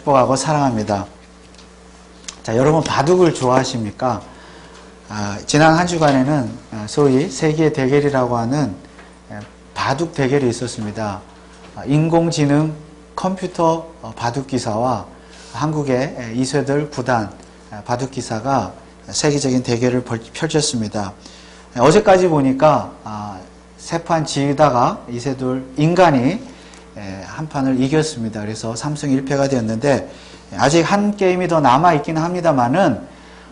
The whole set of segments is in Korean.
축복하고 사랑합니다. 자, 여러분 바둑을 좋아하십니까? 지난 한 주간에는 소위 세계의 대결이라고 하는 바둑 대결이 있었습니다. 인공지능 컴퓨터 바둑 기사와 한국의 이세돌 구단 바둑 기사가 세계적인 대결을 펼쳤습니다. 어제까지 보니까 세 판 지다가 이세돌 인간이 한 판을 이겼습니다. 그래서 3승 1패가 되었는데 아직 한 게임이 더 남아있기는 합니다만은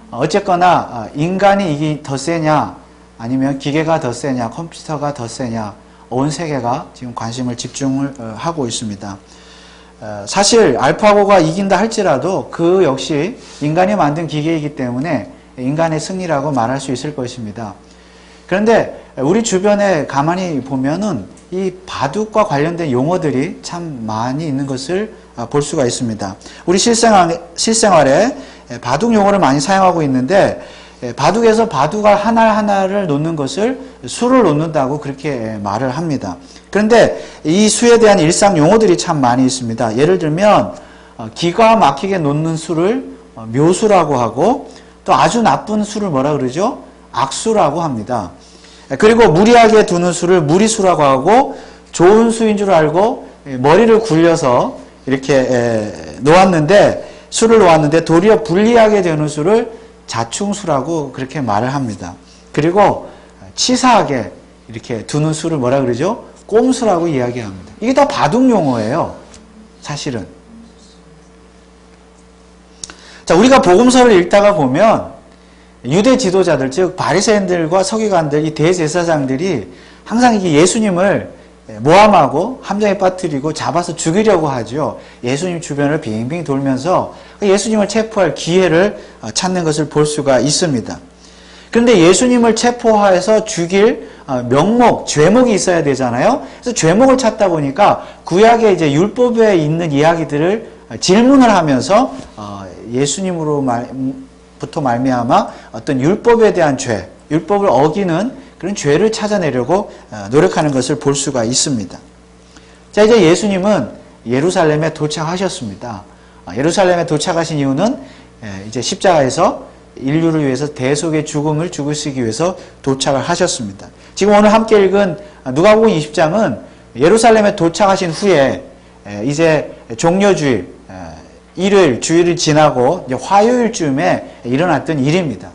어쨌거나 인간이 더 세냐 아니면 기계가 더 세냐 컴퓨터가 더 세냐 온 세계가 지금 관심을 집중을 하고 있습니다. 사실 알파고가 이긴다 할지라도 그 역시 인간이 만든 기계이기 때문에 인간의 승리라고 말할 수 있을 것입니다. 그런데 우리 주변에 가만히 보면은 이 바둑과 관련된 용어들이 참 많이 있는 것을 볼 수가 있습니다. 우리 실생활에 바둑 용어를 많이 사용하고 있는데 바둑에서 바둑알 하나하나를 놓는 것을 수를 놓는다고 그렇게 말을 합니다. 그런데 이 수에 대한 일상 용어들이 참 많이 있습니다. 예를 들면 기가 막히게 놓는 수를 묘수라고 하고 또 아주 나쁜 수를 뭐라 그러죠? 악수라고 합니다. 그리고 무리하게 두는 수를 무리수라고 하고 좋은 수인 줄 알고 머리를 굴려서 이렇게 수를 놓았는데 도리어 불리하게 되는 수를 자충수라고 그렇게 말을 합니다. 그리고 치사하게 이렇게 두는 수를 뭐라 그러죠? 꼼수라고 이야기합니다. 이게 다 바둑 용어예요. 사실은. 자, 우리가 복음서를 읽다가 보면 유대 지도자들, 즉 바리새인들과 서기관들, 이 대제사장들이 항상 이게 예수님을 모함하고 함정에 빠뜨리고 잡아서 죽이려고 하죠. 예수님 주변을 빙빙 돌면서 예수님을 체포할 기회를 찾는 것을 볼 수가 있습니다. 그런데 예수님을 체포해서 죽일 명목, 죄목이 있어야 되잖아요. 그래서 죄목을 찾다 보니까 구약의 이제 율법에 있는 이야기들을 질문을 하면서 예수님으로부터 말미암아 어떤 율법에 대한 죄, 율법을 어기는 그런 죄를 찾아내려고 노력하는 것을 볼 수가 있습니다. 자, 이제 예수님은 예루살렘에 도착하셨습니다. 예루살렘에 도착하신 이유는 이제 십자가에서 인류를 위해서 대속의 죽음을 죽으시기 위해서 도착을 하셨습니다. 지금 오늘 함께 읽은 누가복음 20장은 예루살렘에 도착하신 후에 이제 종려주일, 일요일, 주일을 지나고 이제 화요일쯤에 일어났던 일입니다.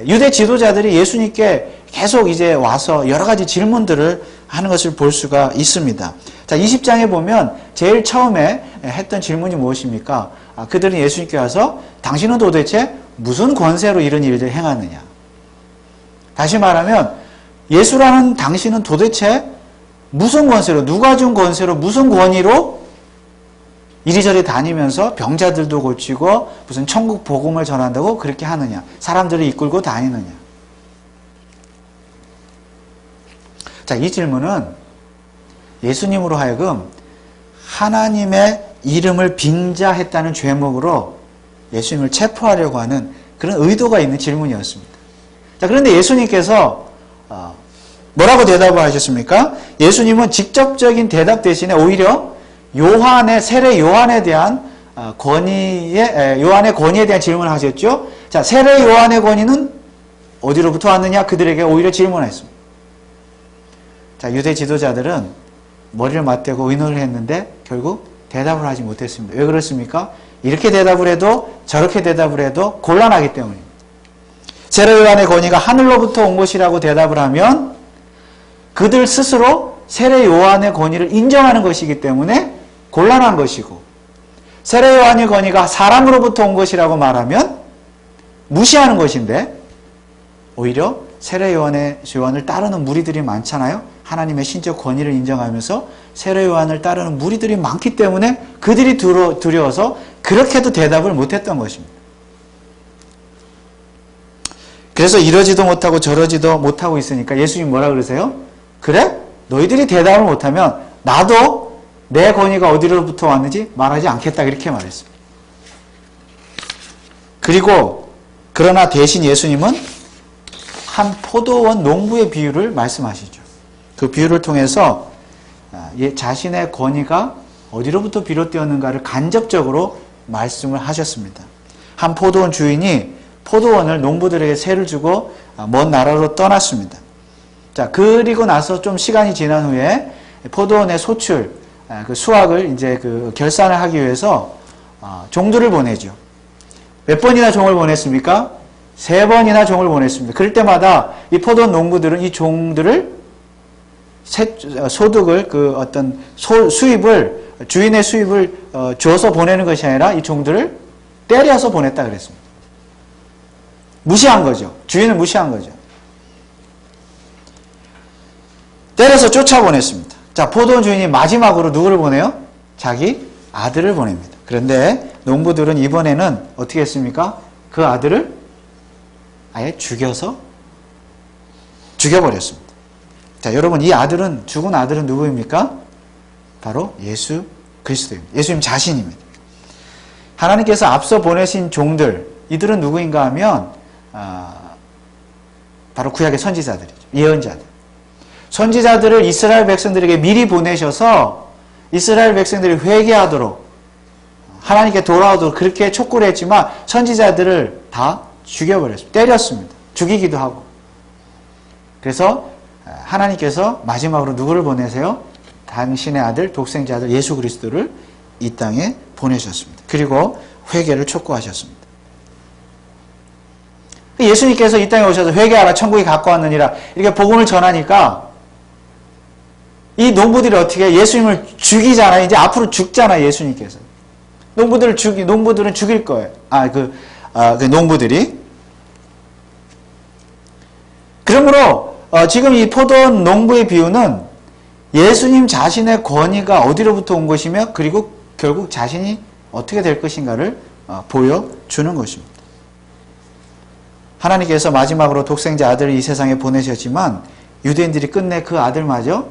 유대 지도자들이 예수님께 계속 이제 와서 여러 가지 질문들을 하는 것을 볼 수가 있습니다. 자, 20장에 보면 제일 처음에 했던 질문이 무엇입니까? 그들은 예수님께 와서 당신은 도대체 무슨 권세로 이런 일들을 행하느냐? 다시 말하면 예수라는 당신은 도대체 무슨 권세로, 누가 준 권세로, 무슨 권위로 이리저리 다니면서 병자들도 고치고 무슨 천국 복음을 전한다고 그렇게 하느냐? 사람들을 이끌고 다니느냐? 자, 이 질문은 예수님으로 하여금 하나님의 이름을 빙자했다는 죄목으로 예수님을 체포하려고 하는 그런 의도가 있는 질문이었습니다. 자, 그런데 예수님께서 뭐라고 대답을 하셨습니까? 예수님은 직접적인 대답 대신에 오히려 세례 요한에 대한 요한의 권위에 대한 질문을 하셨죠. 자, 세례 요한의 권위는 어디로부터 왔느냐? 그들에게 오히려 질문했습니다. 자, 유대 지도자들은 머리를 맞대고 의논을 했는데 결국 대답을 하지 못했습니다. 왜 그렇습니까? 이렇게 대답을 해도 저렇게 대답을 해도 곤란하기 때문입니다. 세례 요한의 권위가 하늘로부터 온 것이라고 대답을 하면 그들 스스로 세례 요한의 권위를 인정하는 것이기 때문에 곤란한 것이고, 세례 요한의 권위가 사람으로부터 온 것이라고 말하면 무시하는 것인데, 오히려 세례 요한을 따르는 무리들이 많잖아요. 하나님의 신적 권위를 인정하면서 세례 요한을 따르는 무리들이 많기 때문에 그들이 두려워서 그렇게도 대답을 못했던 것입니다. 그래서 이러지도 못하고 저러지도 못하고 있으니까 예수님 뭐라 그러세요? 그래? 너희들이 대답을 못하면 나도 내 권위가 어디로부터 왔는지 말하지 않겠다, 이렇게 말했습니다. 그러나 대신 예수님은 한 포도원 농부의 비유를 말씀하시죠. 그 비유를 통해서 자신의 권위가 어디로부터 비롯되었는가를 간접적으로 말씀을 하셨습니다. 한 포도원 주인이 포도원을 농부들에게 세를 주고 먼 나라로 떠났습니다. 자, 그리고 나서 좀 시간이 지난 후에 포도원의 소출, 그 수확을 이제 그 결산을 하기 위해서 종들을 보내죠. 몇 번이나 종을 보냈습니까? 3번이나 종을 보냈습니다. 그럴 때마다 이 포도원 농부들은 이 종들을 소득을 그 어떤 수입을 주인의 수입을 줘서 보내는 것이 아니라 이 종들을 때려서 보냈다 그랬습니다. 무시한 거죠. 주인을 무시한 거죠. 때려서 쫓아보냈습니다. 자, 포도원 주인이 마지막으로 누구를 보내요? 자기 아들을 보냅니다. 그런데 농부들은 이번에는 어떻게 했습니까? 그 아들을 아예 죽여버렸습니다. 자, 여러분, 이 아들은, 죽은 아들은 누구입니까? 바로 예수 그리스도입니다. 예수님 자신입니다. 하나님께서 앞서 보내신 종들, 이들은 누구인가 하면 바로 구약의 선지자들이죠. 예언자들. 선지자들을 이스라엘 백성들에게 미리 보내셔서 이스라엘 백성들이 회개하도록 하나님께 돌아오도록 그렇게 촉구를 했지만 선지자들을 다 죽여버렸습니다. 때렸습니다. 죽이기도 하고. 그래서 하나님께서 마지막으로 누구를 보내세요? 당신의 아들, 독생자 아들 예수 그리스도를 이 땅에 보내셨습니다. 그리고 회개를 촉구하셨습니다. 예수님께서 이 땅에 오셔서 회개하라 천국이 가까웠느니라 이렇게 복음을 전하니까 이 농부들이 어떻게 예수님을 죽이잖아요. 이제 앞으로 죽잖아요. 예수님께서. 농부들은 죽일 거예요. 그 농부들이. 그러므로 지금 이 포도원 농부의 비유는 예수님 자신의 권위가 어디로부터 온 것이며 그리고 결국 자신이 어떻게 될 것인가를 보여주는 것입니다. 하나님께서 마지막으로 독생자 아들을 이 세상에 보내셨지만 유대인들이 끝내 그 아들마저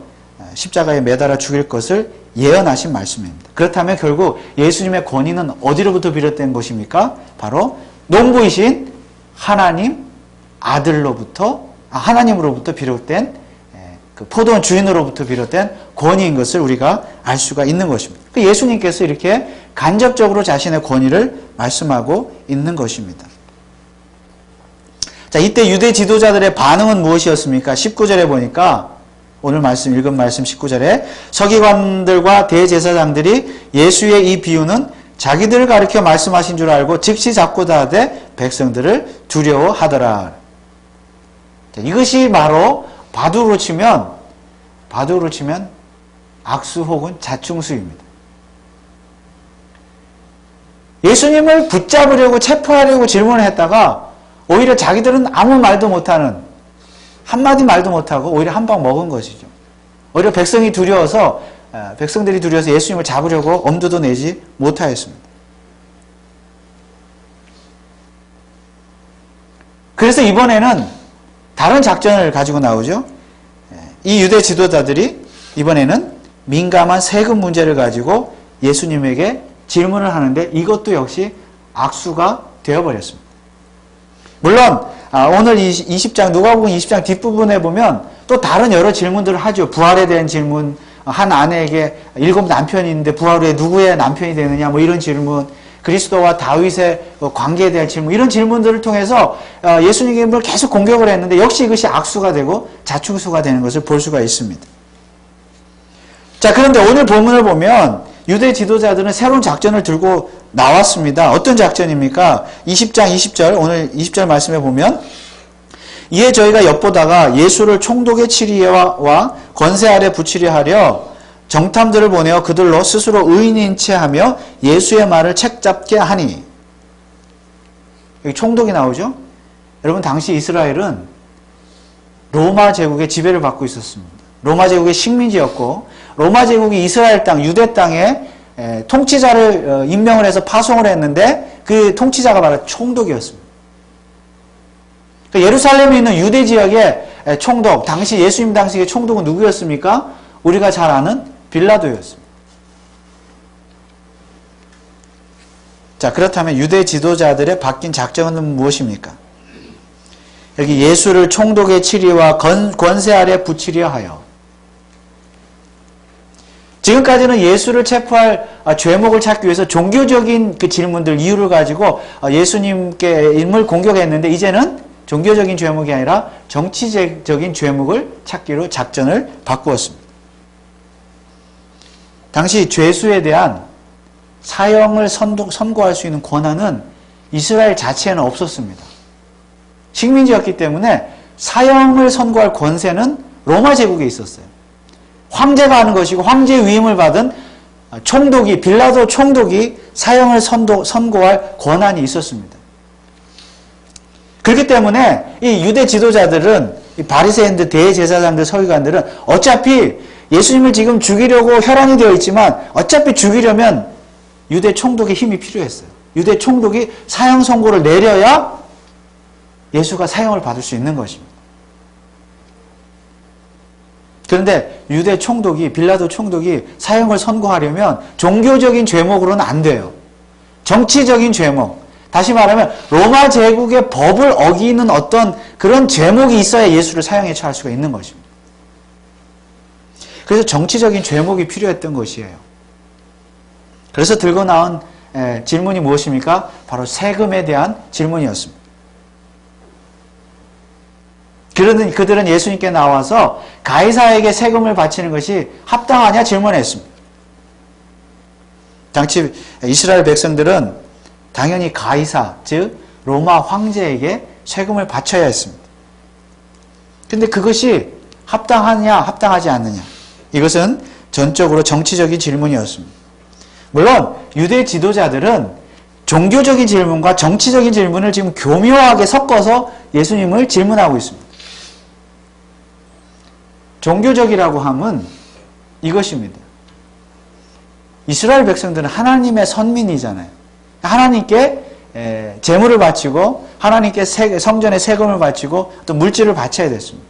십자가에 매달아 죽일 것을 예언하신 말씀입니다. 그렇다면 결국 예수님의 권위는 어디로부터 비롯된 것입니까? 바로 농부이신 하나님으로부터 비롯된 그 포도원 주인으로부터 비롯된 권위인 것을 우리가 알 수가 있는 것입니다. 예수님께서 이렇게 간접적으로 자신의 권위를 말씀하고 있는 것입니다. 자, 이때 유대 지도자들의 반응은 무엇이었습니까? 19절에 보니까 오늘 읽은 말씀 19절에 서기관들과 대제사장들이 예수의 이 비유는 자기들을 가리켜 말씀하신 줄 알고 즉시 잡고 다하되 백성들을 두려워하더라. 자, 이것이 바로 바둑으로 치면 악수 혹은 자충수입니다. 예수님을 붙잡으려고 체포하려고 질문을 했다가 오히려 자기들은 아무 말도 못하는 한마디 말도 못하고 오히려 한 방 먹은 것이죠. 오히려 백성들이 두려워서 예수님을 잡으려고 엄두도 내지 못하였습니다. 그래서 이번에는 다른 작전을 가지고 나오죠. 이 유대 지도자들이 이번에는 민감한 세금 문제를 가지고 예수님에게 질문을 하는데 이것도 역시 악수가 되어버렸습니다. 물론 오늘 20장 누가복음 20장 뒷부분에 보면 또 다른 여러 질문들을 하죠. 부활에 대한 질문, 한 아내에게 7 남편이 있는데 부활 후에 누구의 남편이 되느냐 뭐 이런 질문, 그리스도와 다윗의 관계에 대한 질문, 이런 질문들을 통해서 예수님을 계속 공격을 했는데 역시 이것이 악수가 되고 자충수가 되는 것을 볼 수가 있습니다. 자, 그런데 오늘 본문을 보면 유대 지도자들은 새로운 작전을 들고 나왔습니다. 어떤 작전입니까? 20장 20절, 오늘 20절 말씀에 보면 이에 저희가 엿보다가 예수를 총독의 치리와 권세 아래 붙이려 하려 정탐들을 보내어 그들로 스스로 의인인 채 하며 예수의 말을 책잡게 하니. 여기 총독이 나오죠? 여러분, 당시 이스라엘은 로마 제국의 지배를 받고 있었습니다. 로마 제국의 식민지였고 로마 제국이 이스라엘 땅, 유대 땅에 통치자를 임명을 해서 파송을 했는데 그 통치자가 바로 총독이었습니다. 그러니까 예루살렘에 있는 유대 지역의 총독, 당시 예수님 당시의 총독은 누구였습니까? 우리가 잘 아는 빌라도였습니다. 자, 그렇다면 유대 지도자들의 바뀐 작전은 무엇입니까? 여기 예수를 총독의 치리와 권세 아래 붙이려 하여. 지금까지는 예수를 체포할 죄목을 찾기 위해서 종교적인 그 질문들, 이유를 가지고 예수님께 인물 공격했는데, 이제는 종교적인 죄목이 아니라 정치적인 죄목을 찾기로 작전을 바꾸었습니다. 당시 죄수에 대한 사형을 선고할 수 있는 권한은 이스라엘 자체에는 없었습니다. 식민지였기 때문에 사형을 선고할 권세는 로마 제국에 있었어요. 황제가 하는 것이고, 황제의 위임을 받은 총독이, 빌라도 총독이 사형을 선고할 권한이 있었습니다. 그렇기 때문에 이 유대 지도자들은, 이 바리새인들, 대제사장들, 서기관들은 어차피 예수님을 지금 죽이려고 혈안이 되어 있지만 어차피 죽이려면 유대 총독의 힘이 필요했어요. 유대 총독이 사형 선고를 내려야 예수가 사형을 받을 수 있는 것입니다. 그런데 유대 총독이, 빌라도 총독이 사형을 선고하려면 종교적인 죄목으로는 안 돼요. 정치적인 죄목, 다시 말하면 로마 제국의 법을 어기는 어떤 그런 죄목이 있어야 예수를 사형에 처할 수가 있는 것입니다. 그래서 정치적인 죄목이 필요했던 것이에요. 그래서 들고 나온 질문이 무엇입니까? 바로 세금에 대한 질문이었습니다. 그들은 예수님께 나와서 가이사에게 세금을 바치는 것이 합당하냐 질문했습니다. 당시 이스라엘 백성들은 당연히 가이사, 즉 로마 황제에게 세금을 바쳐야 했습니다. 그런데 그것이 합당하냐 합당하지 않느냐, 이것은 전적으로 정치적인 질문이었습니다. 물론 유대 지도자들은 종교적인 질문과 정치적인 질문을 지금 교묘하게 섞어서 예수님을 질문하고 있습니다. 종교적이라고 함은 이것입니다. 이스라엘 백성들은 하나님의 선민이잖아요. 하나님께 제물을 바치고 하나님께 성전에 세금을 바치고 또 물질을 바쳐야 됐습니다.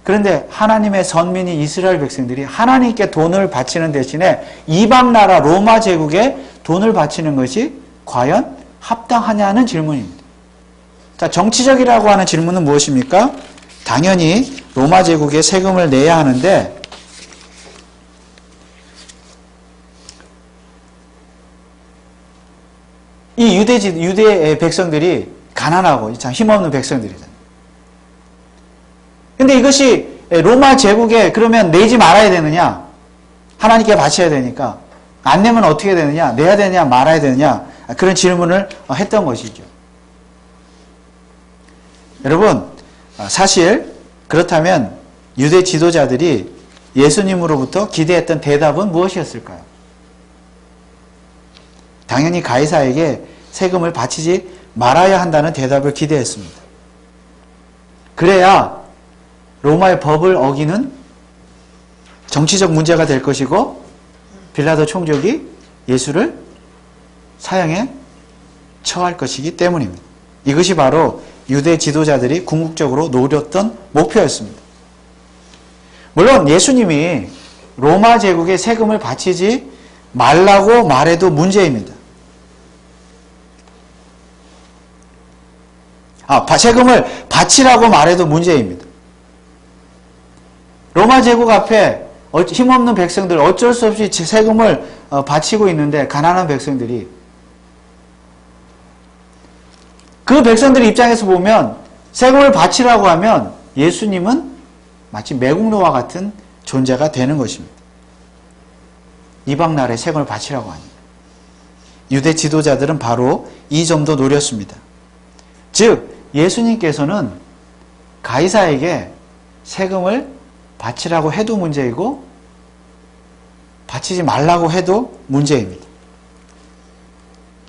그런데 하나님의 선민이 이스라엘 백성들이 하나님께 돈을 바치는 대신에 이방 나라 로마 제국에 돈을 바치는 것이 과연 합당하냐는 질문입니다. 자, 정치적이라고 하는 질문은 무엇입니까? 당연히 로마 제국에 세금을 내야 하는데, 이 유대 백성들이 가난하고 참 힘없는 백성들이잖아요. 근데 이것이 로마 제국에 그러면 내지 말아야 되느냐? 하나님께 바쳐야 되니까. 안 내면 어떻게 되느냐? 내야 되느냐? 말아야 되느냐? 그런 질문을 했던 것이죠. 여러분, 사실 그렇다면 유대 지도자들이 예수님으로부터 기대했던 대답은 무엇이었을까요? 당연히 가이사에게 세금을 바치지 말아야 한다는 대답을 기대했습니다. 그래야 로마의 법을 어기는 정치적 문제가 될 것이고 빌라도 총독이 예수를 사형에 처할 것이기 때문입니다. 이것이 바로 유대 지도자들이 궁극적으로 노렸던 목표였습니다. 물론 예수님이 로마 제국에 세금을 바치지 말라고 말해도 문제입니다. 세금을 바치라고 말해도 문제입니다. 로마 제국 앞에 힘없는 백성들, 어쩔 수 없이 세금을 바치고 있는데, 가난한 백성들이, 그 백성들의 입장에서 보면 세금을 바치라고 하면 예수님은 마치 매국노와 같은 존재가 되는 것입니다. 이방 나라에 세금을 바치라고 하니, 유대 지도자들은 바로 이 점도 노렸습니다. 즉 예수님께서는 가이사에게 세금을 바치라고 해도 문제이고 바치지 말라고 해도 문제입니다.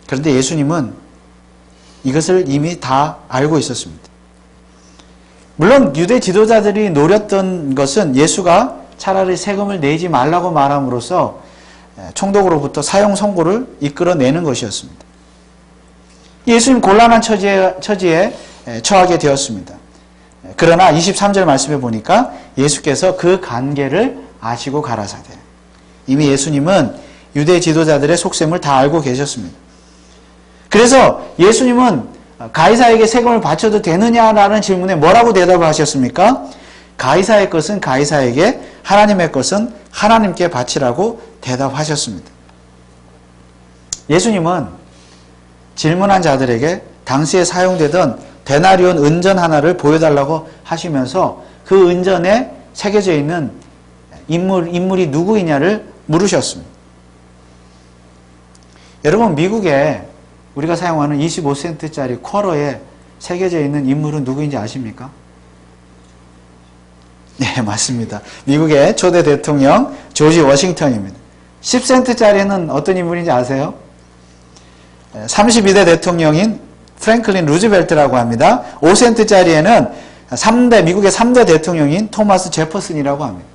그런데 예수님은 이것을 이미 다 알고 있었습니다. 물론 유대 지도자들이 노렸던 것은 예수가 차라리 세금을 내지 말라고 말함으로써 총독으로부터 사형 선고를 이끌어내는 것이었습니다. 예수님 곤란한 처지에 처하게 되었습니다. 그러나 23절 말씀에 보니까 예수께서 그 관계를 아시고 가라사대. 이미 예수님은 유대 지도자들의 속셈을 다 알고 계셨습니다. 그래서 예수님은 가이사에게 세금을 바쳐도 되느냐라는 질문에 뭐라고 대답을 하셨습니까? 가이사의 것은 가이사에게, 하나님의 것은 하나님께 바치라고 대답하셨습니다. 예수님은 질문한 자들에게 당시에 사용되던 데나리온 은전 하나를 보여달라고 하시면서 그 은전에 새겨져 있는 인물이 누구이냐를 물으셨습니다. 여러분, 미국에 우리가 사용하는 25센트짜리 쿼러에 새겨져 있는 인물은 누구인지 아십니까? 네, 맞습니다. 미국의 초대 대통령 조지 워싱턴입니다. 10센트짜리는 어떤 인물인지 아세요? 32대 대통령인 프랭클린 루즈벨트라고 합니다. 5센트짜리에는 미국의 3대 대통령인 토마스 제퍼슨이라고 합니다.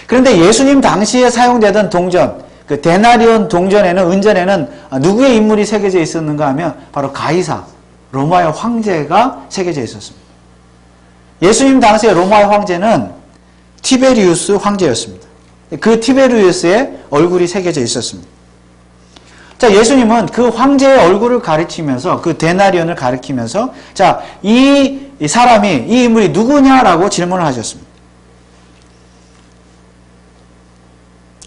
그런데 예수님 당시에 사용되던 동전, 그 데나리온 동전에는, 은전에는 누구의 인물이 새겨져 있었는가 하면 바로 가이사, 로마의 황제가 새겨져 있었습니다. 예수님 당시의 로마의 황제는 티베리우스 황제였습니다. 그 티베리우스의 얼굴이 새겨져 있었습니다. 자, 예수님은 그 황제의 얼굴을 가리키면서, 그 데나리온을 가리키면서, 자, 이 사람이, 이 인물이 누구냐라고 질문을 하셨습니다.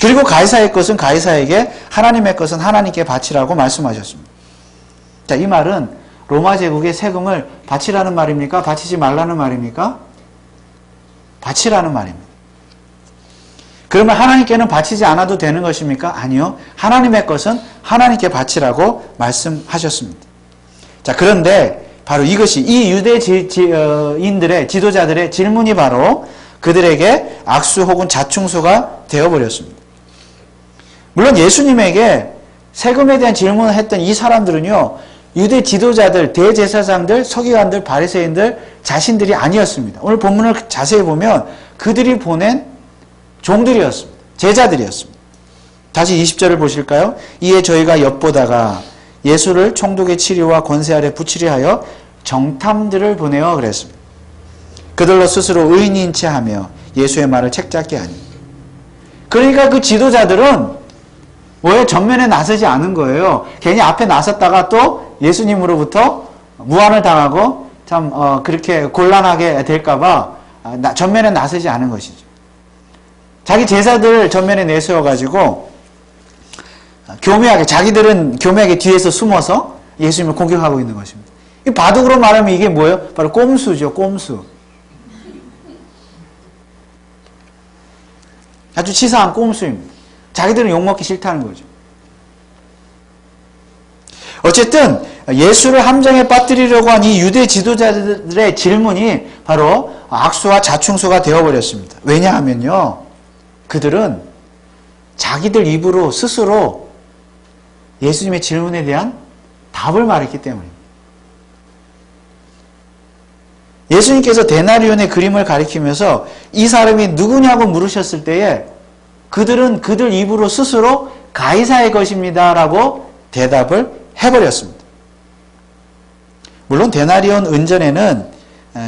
그리고 가이사의 것은 가이사에게, 하나님의 것은 하나님께 바치라고 말씀하셨습니다. 자, 이 말은 로마 제국의 세금을 바치라는 말입니까? 바치지 말라는 말입니까? 바치라는 말입니다. 그러면 하나님께는 바치지 않아도 되는 것입니까? 아니요. 하나님의 것은 하나님께 바치라고 말씀하셨습니다. 자, 그런데 바로 이것이, 이 유대인들의 지도자들의 질문이 바로 그들에게 악수 혹은 자충수가 되어버렸습니다. 물론 예수님에게 세금에 대한 질문을 했던 이 사람들은요, 유대 지도자들, 대제사장들, 서기관들, 바리새인들 자신들이 아니었습니다. 오늘 본문을 자세히 보면 그들이 보낸 종들이었습니다. 제자들이었습니다. 다시 20절을 보실까요? 이에 저희가 엿보다가 예수를 총독의 치리와 권세 아래 붙이려 하여 정탐들을 보내어 그랬습니다. 그들로 스스로 의인인 채 하며 예수의 말을 책잡게 하니. 그러니까 그 지도자들은 왜 전면에 나서지 않은 거예요? 괜히 앞에 나섰다가 또 예수님으로부터 무안을 당하고 참 그렇게 곤란하게 될까봐 전면에 나서지 않은 것이죠. 자기 제자들 전면에 내세워가지고 자기들은 교묘하게 뒤에서 숨어서 예수님을 공격하고 있는 것입니다. 이 바둑으로 말하면 이게 뭐예요? 바로 꼼수죠, 꼼수. 아주 치사한 꼼수입니다. 자기들은 욕먹기 싫다는 거죠. 어쨌든 예수를 함정에 빠뜨리려고 한 이 유대 지도자들의 질문이 바로 악수와 자충수가 되어버렸습니다. 왜냐하면요, 그들은 자기들 입으로 스스로 예수님의 질문에 대한 답을 말했기 때문입니다. 예수님께서 데나리온의 그림을 가리키면서 이 사람이 누구냐고 물으셨을 때에 그들은 그들 입으로 스스로 가이사의 것입니다 라고 대답을 해버렸습니다. 물론 데나리온 은전에는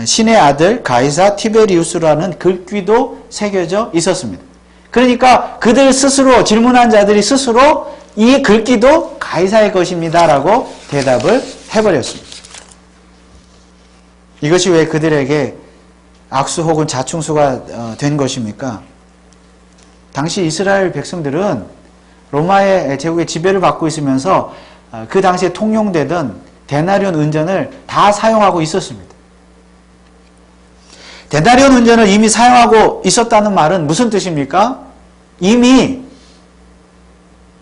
신의 아들 가이사 티베리우스라는 글귀도 새겨져 있었습니다. 그러니까 그들 스스로, 질문한 자들이 스스로 이 글귀도 가이사의 것입니다 라고 대답을 해버렸습니다. 이것이 왜 그들에게 악수 혹은 자충수가 된 것입니까? 당시 이스라엘 백성들은 로마의 제국의 지배를 받고 있으면서 그 당시에 통용되던 데나리온 은전을 다 사용하고 있었습니다. 데나리온 은전을 이미 사용하고 있었다는 말은 무슨 뜻입니까? 이미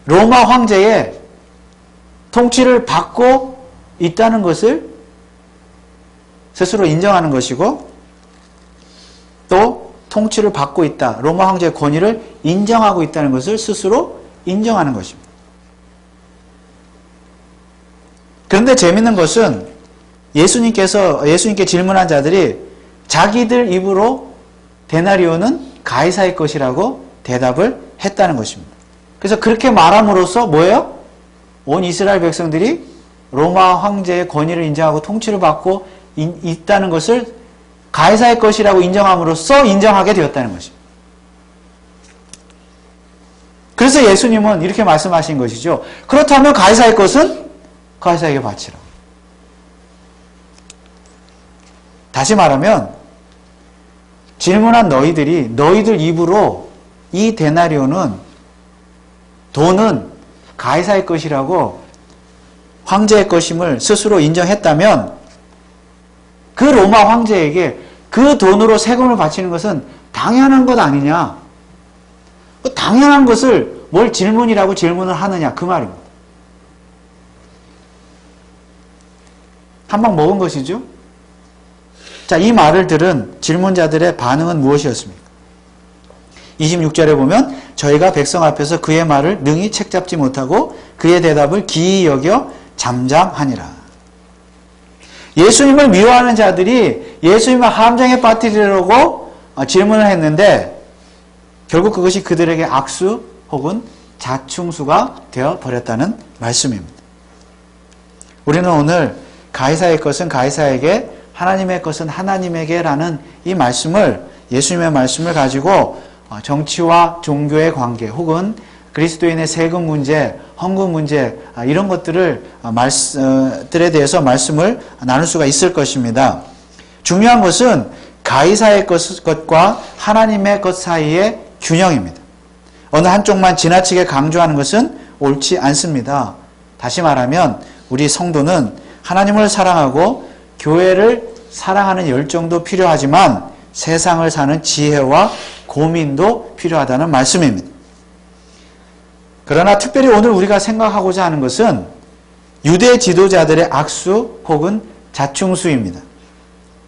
로마 황제의 통치를 받고 있다는 것을 스스로 인정하는 것이고, 또 통치를 받고 있다, 로마 황제의 권위를 인정하고 있다는 것을 스스로 인정하는 것입니다. 그런데 재밌는 것은 예수님께 질문한 자들이 자기들 입으로 데나리온은 가이사의 것이라고 대답을 했다는 것입니다. 그래서 그렇게 말함으로써 뭐예요? 온 이스라엘 백성들이 로마 황제의 권위를 인정하고 통치를 받고 있다는 것을 가이사의 것이라고 인정함으로써 인정하게 되었다는 것입니다. 그래서 예수님은 이렇게 말씀하신 것이죠. 그렇다면 가이사의 것은 가이사에게 바치라. 다시 말하면 질문한 너희들 입으로 이 데나리온은, 돈은 가이사의 것이라고 황제의 것임을 스스로 인정했다면 그 로마 황제에게 그 돈으로 세금을 바치는 것은 당연한 것 아니냐. 그 당연한 것을 뭘 질문이라고 질문을 하느냐, 그 말입니다. 한 방 먹은 것이죠. 자, 이 말을 들은 질문자들의 반응은 무엇이었습니까? 26절에 보면 저희가 백성 앞에서 그의 말을 능히 책잡지 못하고 그의 대답을 기이 여겨 잠잠하니라. 예수님을 미워하는 자들이 예수님을 함정에 빠뜨리려고 질문을 했는데 결국 그것이 그들에게 악수 혹은 자충수가 되어버렸다는 말씀입니다. 우리는 오늘 가이사의 것은 가이사에게, 하나님의 것은 하나님에게라는 이 말씀을, 예수님의 말씀을 가지고 정치와 종교의 관계 혹은 그리스도인의 세금 문제, 헌금 문제, 이런 것들에 대해서 말씀을 나눌 수가 있을 것입니다. 중요한 것은 가이사의 것과 하나님의 것 사이의 균형입니다. 어느 한쪽만 지나치게 강조하는 것은 옳지 않습니다. 다시 말하면 우리 성도는 하나님을 사랑하고 교회를 사랑하는 열정도 필요하지만 세상을 사는 지혜와 고민도 필요하다는 말씀입니다. 그러나 특별히 오늘 우리가 생각하고자 하는 것은 유대 지도자들의 악수 혹은 자충수입니다.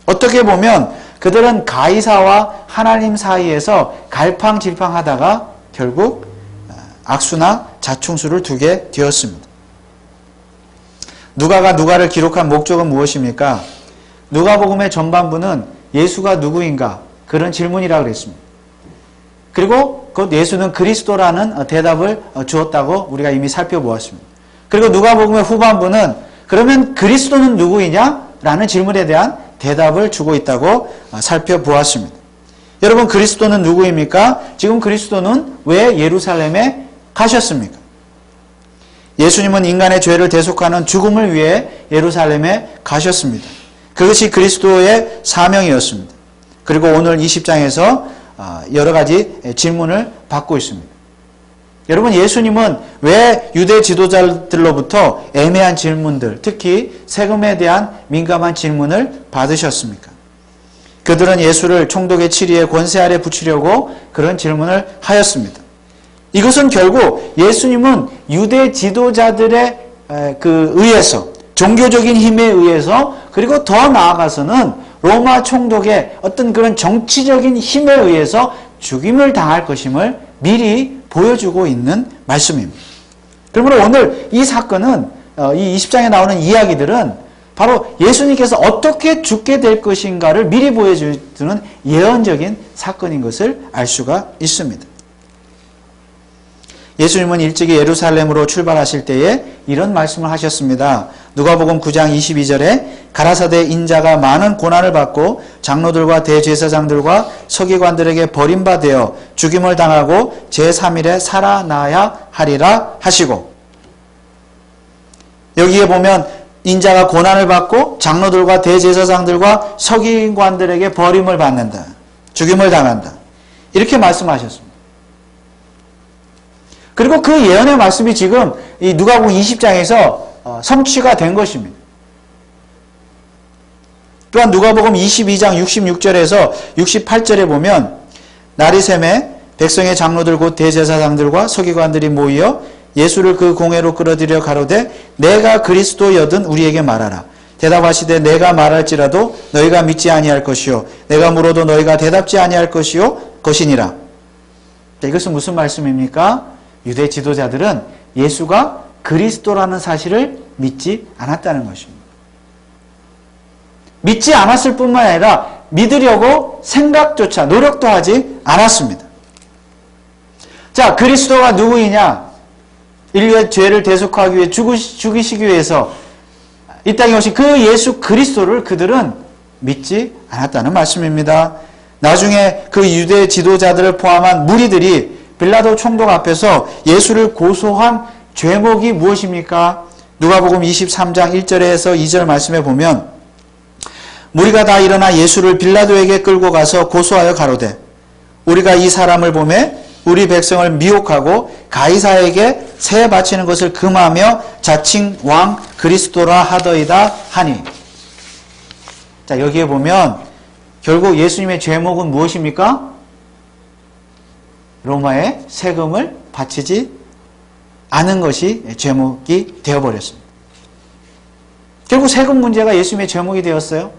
어떻게 보면 그들은 가이사와 하나님 사이에서 갈팡질팡하다가 결국 악수나 자충수를 두게 되었습니다. 누가가 누가를 기록한 목적은 무엇입니까? 누가복음의 전반부는 예수가 누구인가? 그런 질문이라고 그랬습니다. 그리고 그 예수는 그리스도라는 대답을 주었다고 우리가 이미 살펴보았습니다. 그리고 누가복음의 후반부는 그러면 그리스도는 누구이냐? 라는 질문에 대한 대답을 주고 있다고 살펴보았습니다. 여러분, 그리스도는 누구입니까? 지금 그리스도는 왜 예루살렘에 가셨습니까? 예수님은 인간의 죄를 대속하는 죽음을 위해 예루살렘에 가셨습니다. 그것이 그리스도의 사명이었습니다. 그리고 오늘 20장에서 여러 가지 질문을 받고 있습니다. 여러분, 예수님은 왜 유대 지도자들로부터 애매한 질문들, 특히 세금에 대한 민감한 질문을 받으셨습니까? 그들은 예수를 총독의 치리에 권세 아래 붙이려고 그런 질문을 하였습니다. 이것은 결국 예수님은 유대 지도자들의 의해서, 종교적인 힘에 의해서, 그리고 더 나아가서는 로마 총독의 어떤 그런 정치적인 힘에 의해서 죽임을 당할 것임을 미리 보여주고 있는 말씀입니다. 그러므로 오늘 이 사건은, 이 20장에 나오는 이야기들은 바로 예수님께서 어떻게 죽게 될 것인가를 미리 보여주는 예언적인 사건인 것을 알 수가 있습니다. 예수님은 일찍이 예루살렘으로 출발하실 때에 이런 말씀을 하셨습니다. 누가복음 9장 22절에 가라사대 인자가 많은 고난을 받고 장로들과 대제사장들과 서기관들에게 버림받아 죽임을 당하고 제3일에 살아나야 하리라 하시고, 여기에 보면 인자가 고난을 받고 장로들과 대제사장들과 서기관들에게 버림을 받는다, 죽임을 당한다, 이렇게 말씀하셨습니다. 그리고 그 예언의 말씀이 지금 이 누가복음 20장에서 성취가 된 것입니다. 또한 누가복음 22장 66절에서 68절에 보면 날이 새매 백성의 장로들 곧 대제사장들과 서기관들이 모여 예수를 그 공회로 끌어들여 가로되 내가 그리스도여든 우리에게 말하라. 대답하시되 내가 말할지라도 너희가 믿지 아니할 것이요 내가 물어도 너희가 대답지 아니할 것이니라. 이것은 무슨 말씀입니까? 유대 지도자들은 예수가 그리스도라는 사실을 믿지 않았다는 것입니다. 믿지 않았을 뿐만 아니라 믿으려고 생각조차 노력도 하지 않았습니다. 자, 그리스도가 누구이냐? 인류의 죄를 대속하기 위해 죽이시기 위해서 이 땅에 오신 그 예수 그리스도를 그들은 믿지 않았다는 말씀입니다. 나중에 그 유대 지도자들을 포함한 무리들이 빌라도 총독 앞에서 예수를 고소한 죄목이 무엇입니까? 누가복음 23장 1절에서 2절 말씀에 보면 무리가 다 일어나 예수를 빌라도에게 끌고 가서 고소하여 가로되 우리가 이 사람을 보매 우리 백성을 미혹하고 가이사에게 세 바치는 것을 금하며 자칭 왕 그리스도라 하더이다 하니. 자, 여기에 보면 결국 예수님의 죄목은 무엇입니까? 로마에 세금을 바치지 않은 것이 죄목이 되어버렸습니다. 결국 세금 문제가 예수님의 죄목이 되었어요.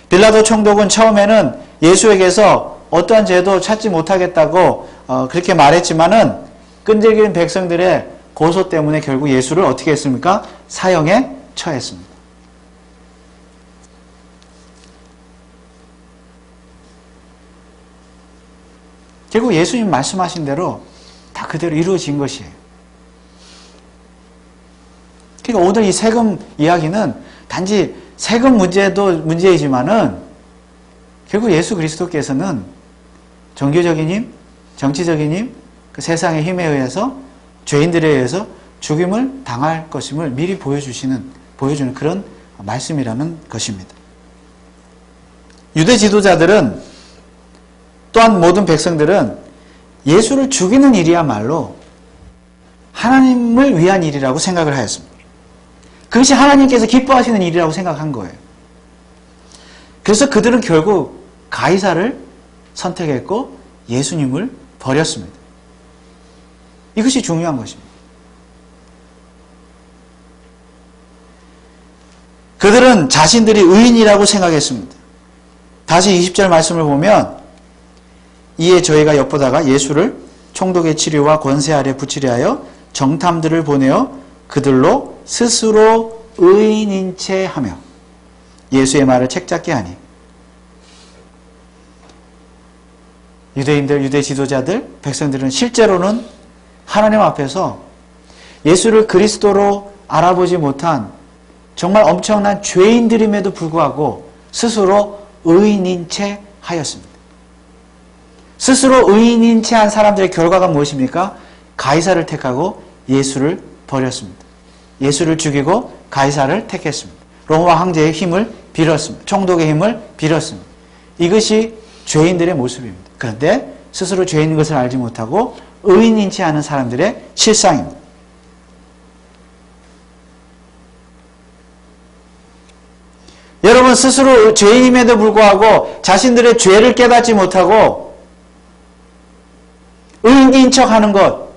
빌라도 총독은 처음에는 예수에게서 어떠한 죄도 찾지 못하겠다고 그렇게 말했지만은 끈질긴 백성들의 고소 때문에 결국 예수를 어떻게 했습니까? 사형에 처했습니다. 결국 예수님 말씀하신 대로 다 그대로 이루어진 것이에요. 그러니까 오늘 이 세금 이야기는 단지 세금 문제도 문제이지만은 결국 예수 그리스도께서는 종교적인 힘, 정치적인 힘, 그 세상의 힘에 의해서 죄인들에 의해서 죽임을 당할 것임을 미리 보여주는 그런 말씀이라는 것입니다. 유대 지도자들은 또한 모든 백성들은 예수를 죽이는 일이야말로 하나님을 위한 일이라고 생각을 하였습니다. 그것이 하나님께서 기뻐하시는 일이라고 생각한 거예요. 그래서 그들은 결국 가이사를 선택했고 예수님을 버렸습니다. 이것이 중요한 것입니다. 그들은 자신들이 의인이라고 생각했습니다. 다시 20절 말씀을 보면 이에 저희가 엿보다가 예수를 총독의 치료와 권세 아래 붙이려 하여 정탐들을 보내어 그들로 스스로 의인인 채 하며 예수의 말을 책잡게 하니. 유대인들, 유대 지도자들, 백성들은 실제로는 하나님 앞에서 예수를 그리스도로 알아보지 못한 정말 엄청난 죄인들임에도 불구하고 스스로 의인인 채 하였습니다. 스스로 의인인 채 한 사람들의 결과가 무엇입니까? 가이사를 택하고 예수를 버렸습니다. 예수를 죽이고 가이사를 택했습니다. 로마 황제의 힘을 빌었습니다. 총독의 힘을 빌었습니다. 이것이 죄인들의 모습입니다. 그런데 스스로 죄인인 것을 알지 못하고 의인인 채 하는 사람들의 실상입니다. 여러분 스스로 죄인임에도 불구하고 자신들의 죄를 깨닫지 못하고 의인인 척하는 것,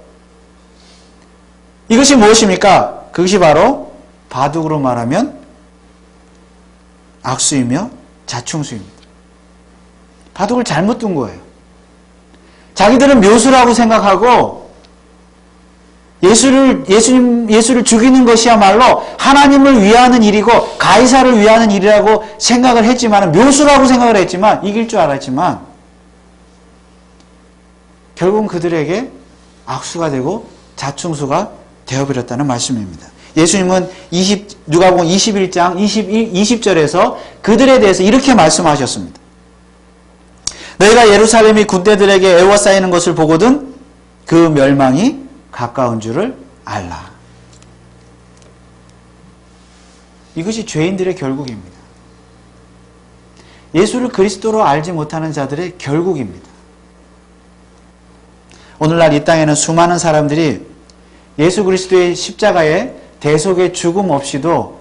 이것이 무엇입니까? 그것이 바로 바둑으로 말하면 악수이며 자충수입니다. 바둑을 잘못 둔 거예요. 자기들은 묘수라고 생각하고 예수를 죽이는 것이야말로 하나님을 위하는 일이고 가이사를 위하는 일이라고 생각을 했지만, 묘수라고 생각을 했지만, 이길 줄 알았지만 결국은 그들에게 악수가 되고 자충수가 되어버렸다는 말씀입니다. 예수님은 누가복음 21장 20절에서 그들에 대해서 이렇게 말씀하셨습니다. 너희가 예루살렘이 군대들에게 애워싸이는 것을 보거든 그 멸망이 가까운 줄을 알라. 이것이 죄인들의 결국입니다. 예수를 그리스도로 알지 못하는 자들의 결국입니다. 오늘날 이 땅에는 수많은 사람들이 예수 그리스도의 십자가의 대속의 죽음 없이도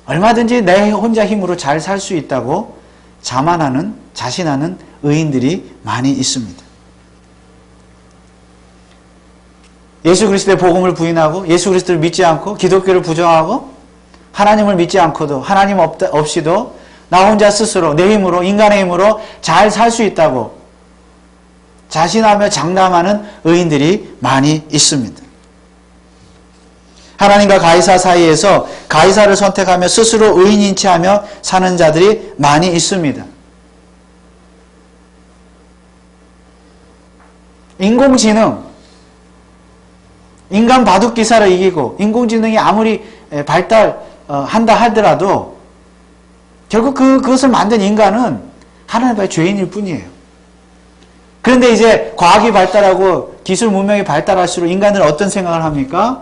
얼마든지 내 혼자 힘으로 잘 살 수 있다고 자신하는 의인들이 많이 있습니다. 예수 그리스도의 복음을 부인하고 예수 그리스도를 믿지 않고 기독교를 부정하고 하나님을 믿지 않고도 하나님 없이도 나 혼자 스스로 내 힘으로 인간의 힘으로 잘 살 수 있다고 자신하며 장담하는 의인들이 많이 있습니다. 하나님과 가이사 사이에서 가이사를 선택하며 스스로 의인인 채 하며 사는 자들이 많이 있습니다. 인공지능, 인간 바둑 기사를 이기고 인공지능이 아무리 발달한다 하더라도 결국 그것을 만든 인간은 하나님의 죄인일 뿐이에요. 그런데 이제 과학이 발달하고 기술 문명이 발달할수록 인간들은 어떤 생각을 합니까?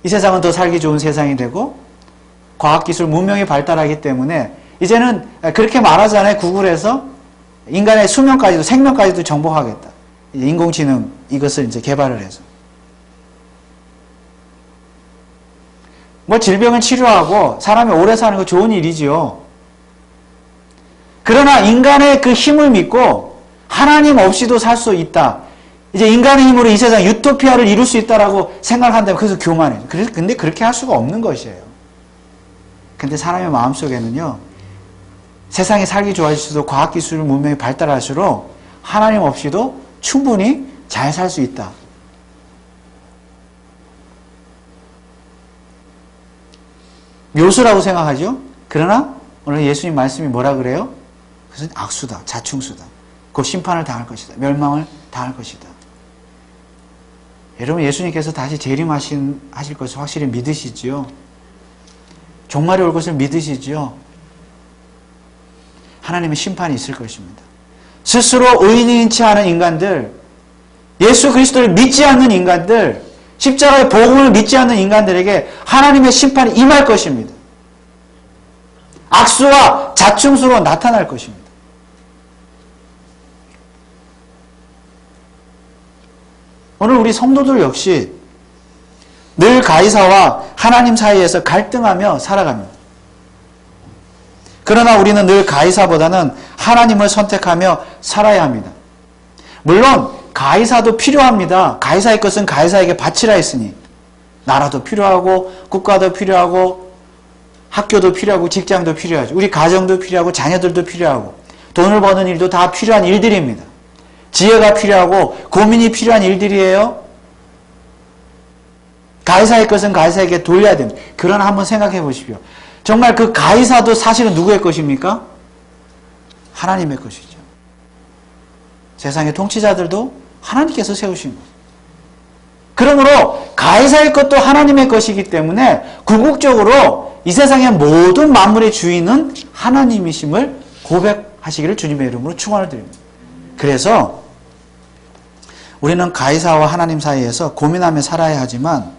이 세상은 더 살기 좋은 세상이 되고 과학기술 문명이 발달하기 때문에 이제는 그렇게 말하잖아요. 구글에서 인간의 수명까지도 생명까지도 정복하겠다. 인공지능 이것을 이제 개발을 해서 뭐 질병을 치료하고 사람이 오래 사는 거 좋은 일이지요. 그러나 인간의 그 힘을 믿고 하나님 없이도 살 수 있다. 이제 인간의 힘으로 이 세상 유토피아를 이룰 수 있다라고 생각한다면 그래서 교만해요. 근데 그렇게 할 수가 없는 것이에요. 근데 사람의 마음속에는요. 세상이 살기 좋아질수록 과학기술 문명이 발달할수록 하나님 없이도 충분히 잘 살 수 있다. 묘수라고 생각하죠. 그러나 오늘 예수님 말씀이 뭐라 그래요? 그것은 악수다. 자충수다. 곧 심판을 당할 것이다. 멸망을 당할 것이다. 여러분 예수님께서 다시 재림하실 것을 확실히 믿으시지요. 종말이 올 것을 믿으시지요. 하나님의 심판이 있을 것입니다. 스스로 의인치 않은 인간들, 예수 그리스도를 믿지 않는 인간들, 십자가의 복음을 믿지 않는 인간들에게 하나님의 심판이 임할 것입니다. 악수와 자충수로 나타날 것입니다. 오늘 우리 성도들 역시 늘 가이사와 하나님 사이에서 갈등하며 살아갑니다. 그러나 우리는 늘 가이사보다는 하나님을 선택하며 살아야 합니다. 물론 가이사도 필요합니다. 가이사의 것은 가이사에게 바치라 했으니 나라도 필요하고 국가도 필요하고 학교도 필요하고 직장도 필요하죠. 우리 가정도 필요하고 자녀들도 필요하고 돈을 버는 일도 다 필요한 일들입니다. 지혜가 필요하고 고민이 필요한 일들이에요. 가이사의 것은 가이사에게 돌려야 됩니다. 그러나 한번 생각해 보십시오. 정말 그 가이사도 사실은 누구의 것입니까? 하나님의 것이죠. 세상의 통치자들도 하나님께서 세우신 것. 그러므로 가이사의 것도 하나님의 것이기 때문에 궁극적으로 이 세상의 모든 만물의 주인은 하나님이심을 고백하시기를 주님의 이름으로 축원을 드립니다. 그래서 우리는 가이사와 하나님 사이에서 고민하며 살아야 하지만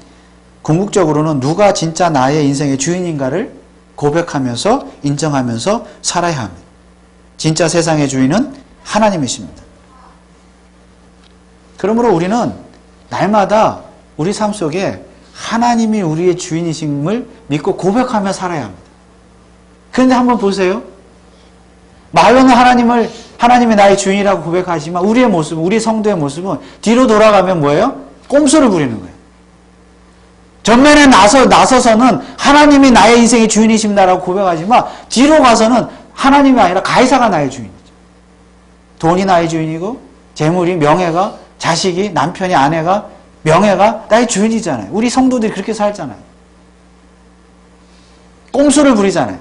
궁극적으로는 누가 진짜 나의 인생의 주인인가를 고백하면서 인정하면서 살아야 합니다. 진짜 세상의 주인은 하나님이십니다. 그러므로 우리는 날마다 우리 삶 속에 하나님이 우리의 주인이심을 믿고 고백하며 살아야 합니다. 그런데 한번 보세요. 말로는 하나님이 나의 주인이라고 고백하지만 우리의 모습은, 우리 성도의 모습은 뒤로 돌아가면 뭐예요? 꼼수를 부리는 거예요. 전면에 나서서는 하나님이 나의 인생의 주인이십니다라고 고백하지만 뒤로 가서는 하나님이 아니라 가이사가 나의 주인이죠. 돈이 나의 주인이고 재물이, 명예가, 자식이, 남편이, 아내가, 명예가 나의 주인이잖아요. 우리 성도들이 그렇게 살잖아요. 꼼수를 부리잖아요.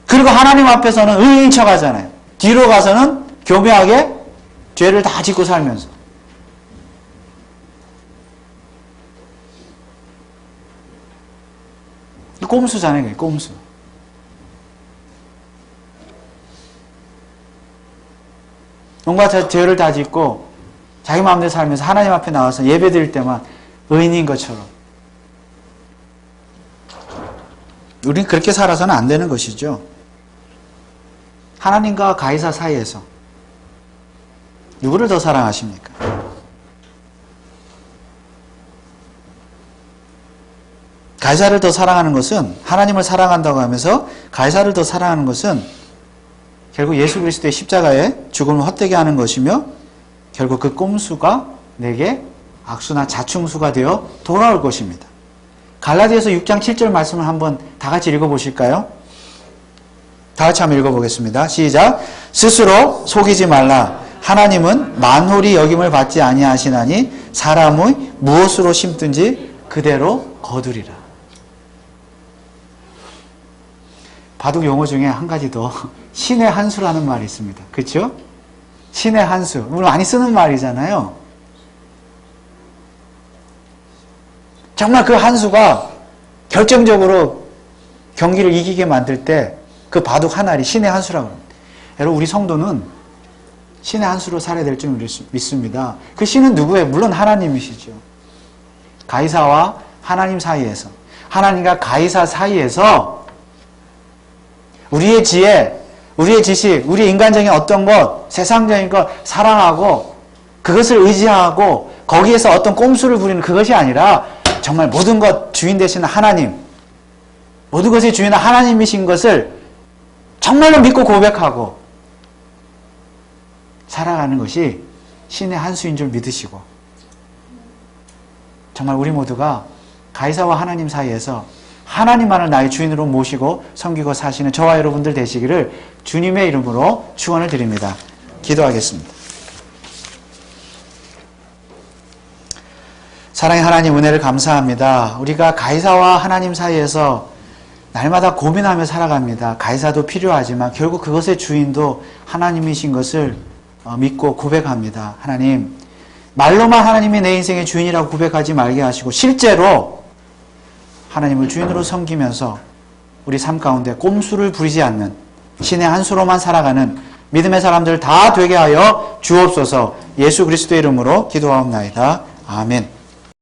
그리고 하나님 앞에서는 의인 척하잖아요. 뒤로 가서는 교묘하게 죄를 다 짓고 살면서. 꼼수잖아요. 꼼수. 온갖 죄를 다 짓고 자기 마음대로 살면서 하나님 앞에 나와서 예배 드릴 때만 의인인 것처럼. 우리는 그렇게 살아서는 안 되는 것이죠. 하나님과 가이사 사이에서 누구를 더 사랑하십니까? 가이사를 더 사랑하는 것은, 하나님을 사랑한다고 하면서 가이사를 더 사랑하는 것은 결국 예수 그리스도의 십자가에 죽음을 헛되게 하는 것이며 결국 그 꼼수가 내게 악수나 자충수가 되어 돌아올 것입니다. 갈라디아서 6장 7절 말씀을 한번 다 같이 읽어보실까요? 다 같이 한번 읽어보겠습니다. 시작. 스스로 속이지 말라. 하나님은 만홀히 여김을 받지 아니하시나니 사람의 무엇으로 심든지 그대로 거두리라. 바둑 용어 중에 한 가지 더 신의 한 수라는 말이 있습니다. 그렇죠? 신의 한 수. 물론 많이 쓰는 말이잖아요. 정말 그 한 수가 결정적으로 경기를 이기게 만들 때 그 바둑 한 알이 신의 한 수라고 합니다. 여러분 우리 성도는 신의 한 수로 살아야 될 줄 믿습니다. 그 신은 누구예요? 물론 하나님이시죠. 가이사와 하나님 사이에서, 하나님과 가이사 사이에서 우리의 지혜, 우리의 지식, 우리의 인간적인 어떤 것, 세상적인 것 사랑하고 그것을 의지하고 거기에서 어떤 꼼수를 부리는 그것이 아니라 정말 모든 것 주인 되시는 하나님, 모든 것의 주인은 하나님이신 것을 정말로 믿고 고백하고 살아가는 것이 신의 한 수인 줄 믿으시고, 정말 우리 모두가 가이사와 하나님 사이에서 하나님만을 나의 주인으로 모시고 섬기고 사시는 저와 여러분들 되시기를 주님의 이름으로 축원을 드립니다. 기도하겠습니다. 사랑의 하나님, 은혜를 감사합니다. 우리가 가이사와 하나님 사이에서 날마다 고민하며 살아갑니다. 가이사도 필요하지만 결국 그것의 주인도 하나님이신 것을 믿고 고백합니다. 하나님, 말로만 하나님이 내 인생의 주인이라고 고백하지 말게 하시고 실제로 하나님을 주인으로 섬기면서 우리 삶 가운데 꼼수를 부리지 않는 신의 한 수로만 살아가는 믿음의 사람들 다 되게 하여 주옵소서. 예수 그리스도의 이름으로 기도하옵나이다. 아멘.